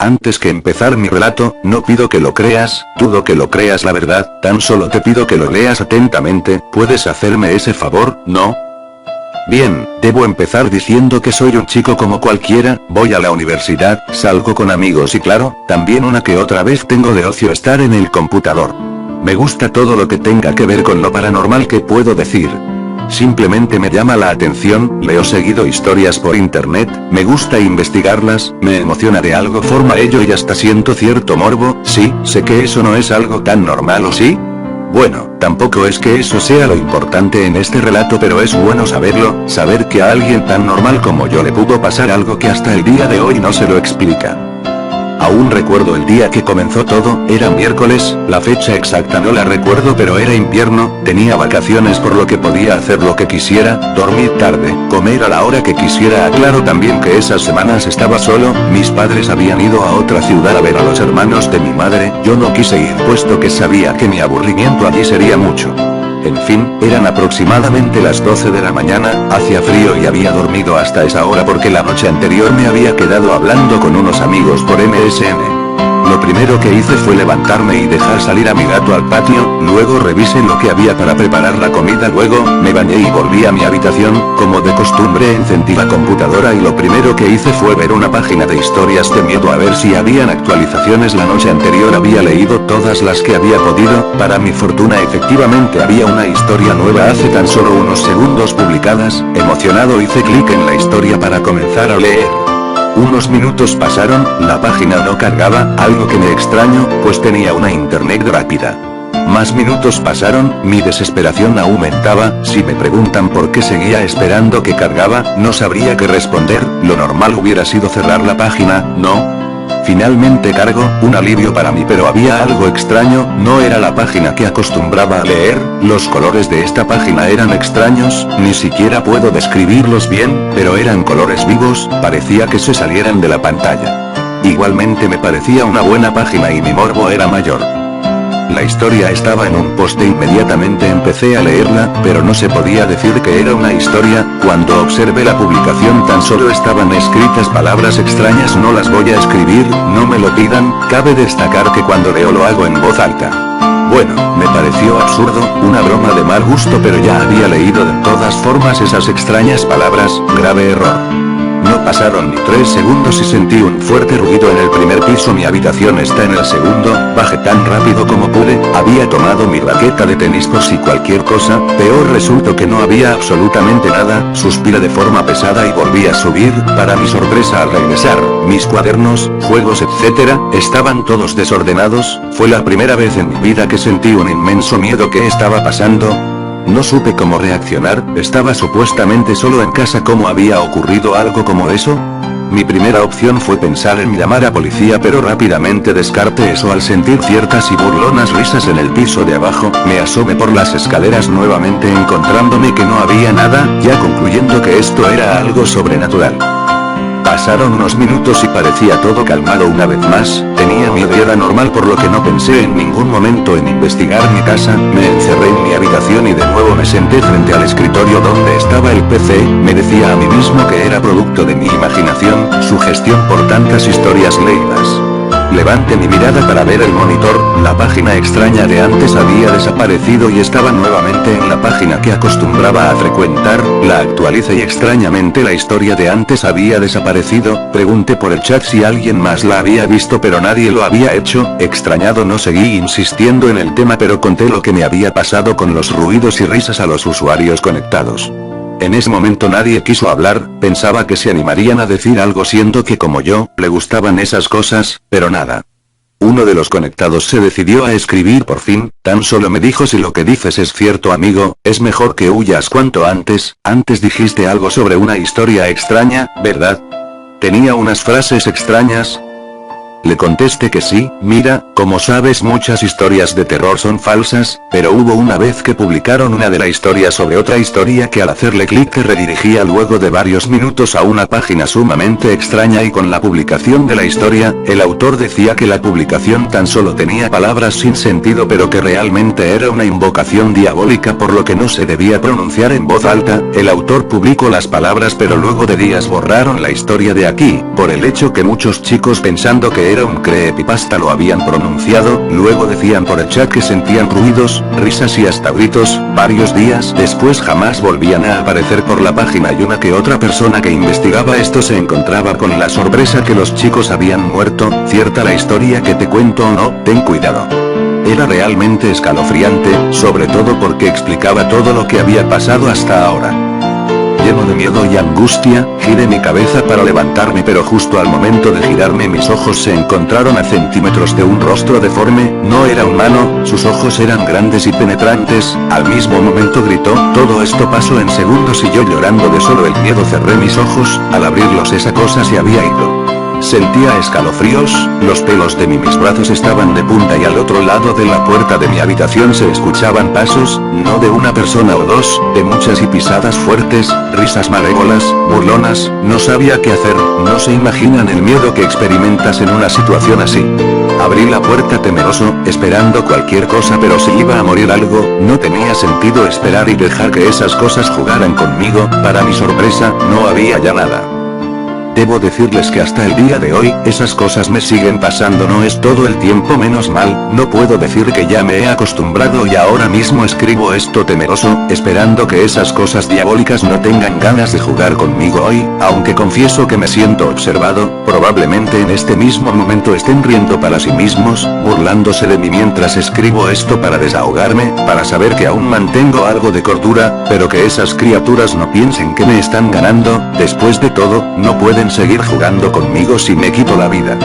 Antes que empezar mi relato, no pido que lo creas, dudo que lo creas la verdad, tan solo te pido que lo leas atentamente, ¿puedes hacerme ese favor, no? Bien, debo empezar diciendo que soy un chico como cualquiera, voy a la universidad, salgo con amigos y claro, también una que otra vez tengo de ocio estar en el computador. Me gusta todo lo que tenga que ver con lo paranormal, que puedo decir. Simplemente me llama la atención, leo seguido historias por internet, me gusta investigarlas, me emociona de algo forma ello y hasta siento cierto morbo, sí, sé que eso no es algo tan normal, ¿o sí? Bueno, tampoco es que eso sea lo importante en este relato, pero es bueno saberlo, saber que a alguien tan normal como yo le pudo pasar algo que hasta el día de hoy no se lo explica. Aún recuerdo el día que comenzó todo, era miércoles, la fecha exacta no la recuerdo pero era invierno, tenía vacaciones por lo que podía hacer lo que quisiera, dormir tarde, comer a la hora que quisiera. Aclaro también que esas semanas estaba solo, mis padres habían ido a otra ciudad a ver a los hermanos de mi madre, yo no quise ir puesto que sabía que mi aburrimiento allí sería mucho. En fin, eran aproximadamente las 12 de la mañana, hacía frío y había dormido hasta esa hora porque la noche anterior me había quedado hablando con unos amigos por MSN. Lo primero que hice fue levantarme y dejar salir a mi gato al patio, luego revisé lo que había para preparar la comida, luego, me bañé y volví a mi habitación, como de costumbre encendí la computadora y lo primero que hice fue ver una página de historias de miedo a ver si habían actualizaciones. La noche anterior había leído todas las que había podido, para mi fortuna efectivamente había una historia nueva hace tan solo unos segundos publicadas, emocionado hice clic en la historia para comenzar a leer. Unos minutos pasaron, la página no cargaba, algo que me extrañó, pues tenía una internet rápida. Más minutos pasaron, mi desesperación aumentaba, si me preguntan por qué seguía esperando que cargaba, no sabría qué responder, lo normal hubiera sido cerrar la página, ¿no? Finalmente cargó, un alivio para mí, pero había algo extraño, no era la página que acostumbraba a leer, los colores de esta página eran extraños, ni siquiera puedo describirlos bien, pero eran colores vivos, parecía que se salieran de la pantalla. Igualmente me parecía una buena página y mi morbo era mayor. La historia estaba en un post e inmediatamente empecé a leerla, pero no se podía decir que era una historia, cuando observé la publicación tan solo estaban escritas palabras extrañas. No las voy a escribir, no me lo pidan, cabe destacar que cuando leo lo hago en voz alta. Bueno, me pareció absurdo, una broma de mal gusto, pero ya había leído de todas formas esas extrañas palabras, grave error. No pasaron ni 3 segundos y sentí un fuerte ruido en el primer piso. Mi habitación está en el segundo, bajé tan rápido como pude, había tomado mi raqueta de tenis por si cualquier cosa, peor resultó que no había absolutamente nada, suspiré de forma pesada y volví a subir, para mi sorpresa al regresar, mis cuadernos, juegos etc., estaban todos desordenados, fue la primera vez en mi vida que sentí un inmenso miedo. ¿Qué estaba pasando? No supe cómo reaccionar, estaba supuestamente solo en casa. ¿Cómo había ocurrido algo como eso? Mi primera opción fue pensar en llamar a policía, pero rápidamente descarté eso al sentir ciertas y burlonas risas en el piso de abajo. Me asomé por las escaleras nuevamente encontrándome que no había nada, ya concluyendo que esto era algo sobrenatural. Pasaron unos minutos y parecía todo calmado una vez más, tenía miedo y era normal, por lo que no pensé en ningún momento en investigar mi casa, me encerré en mi habitación y de nuevo me senté frente al escritorio donde estaba el PC, me decía a mí mismo que era producto de mi imaginación, sugestión por tantas historias leídas. Levanté mi mirada para ver el monitor, la página extraña de antes había desaparecido y estaba nuevamente en la página que acostumbraba a frecuentar, la actualicé y extrañamente la historia de antes había desaparecido. Pregunté por el chat si alguien más la había visto, pero nadie lo había hecho. Extrañado no seguí insistiendo en el tema, pero conté lo que me había pasado con los ruidos y risas a los usuarios conectados. En ese momento nadie quiso hablar, pensaba que se animarían a decir algo siendo que como yo, le gustaban esas cosas, pero nada. Uno de los conectados se decidió a escribir por fin, tan solo me dijo: si lo que dices es cierto amigo, es mejor que huyas cuanto antes, antes dijiste algo sobre una historia extraña, ¿verdad? Tenía unas frases extrañas. Le contesté que sí. Mira, como sabes, muchas historias de terror son falsas, pero hubo una vez que publicaron una de la historia sobre otra historia que al hacerle clic te redirigía luego de varios minutos a una página sumamente extraña, y con la publicación de la historia, el autor decía que la publicación tan solo tenía palabras sin sentido, pero que realmente era una invocación diabólica, por lo que no se debía pronunciar en voz alta. El autor publicó las palabras, pero luego de días borraron la historia de aquí, por el hecho que muchos chicos, pensando que era un creepypasta, lo habían pronunciado. Luego decían por el chat que sentían ruidos, risas y hasta gritos. Varios días después jamás volvían a aparecer por la página, y una que otra persona que investigaba esto se encontraba con la sorpresa que los chicos habían muerto. ¿Cierta la historia que te cuento o no? Ten cuidado. Era realmente escalofriante, sobre todo porque explicaba todo lo que había pasado hasta ahora. Lleno de miedo y angustia, giré mi cabeza para levantarme, pero justo al momento de girarme mis ojos se encontraron a centímetros de un rostro deforme. No era humano, sus ojos eran grandes y penetrantes. Al mismo momento gritó. Todo esto pasó en segundos y yo, llorando de solo el miedo, cerré mis ojos. Al abrirlos esa cosa se había ido. Sentía escalofríos, los pelos de mis brazos estaban de punta, y al otro lado de la puerta de mi habitación se escuchaban pasos, no de una persona o dos, de muchas, y pisadas fuertes, risas malévolas, burlonas. No sabía qué hacer. No se imaginan el miedo que experimentas en una situación así. Abrí la puerta temeroso, esperando cualquier cosa, pero si iba a morir algo, no tenía sentido esperar y dejar que esas cosas jugaran conmigo. Para mi sorpresa, no había ya nada. Debo decirles que hasta el día de hoy, esas cosas me siguen pasando. No es todo el tiempo, menos mal. No puedo decir que ya me he acostumbrado, y ahora mismo escribo esto temeroso, esperando que esas cosas diabólicas no tengan ganas de jugar conmigo hoy, aunque confieso que me siento observado. Probablemente en este mismo momento estén riendo para sí mismos, burlándose de mí mientras escribo esto para desahogarme, para saber que aún mantengo algo de cordura, pero que esas criaturas no piensen que me están ganando. Después de todo, no pueden seguir jugando conmigo si me quito la vida.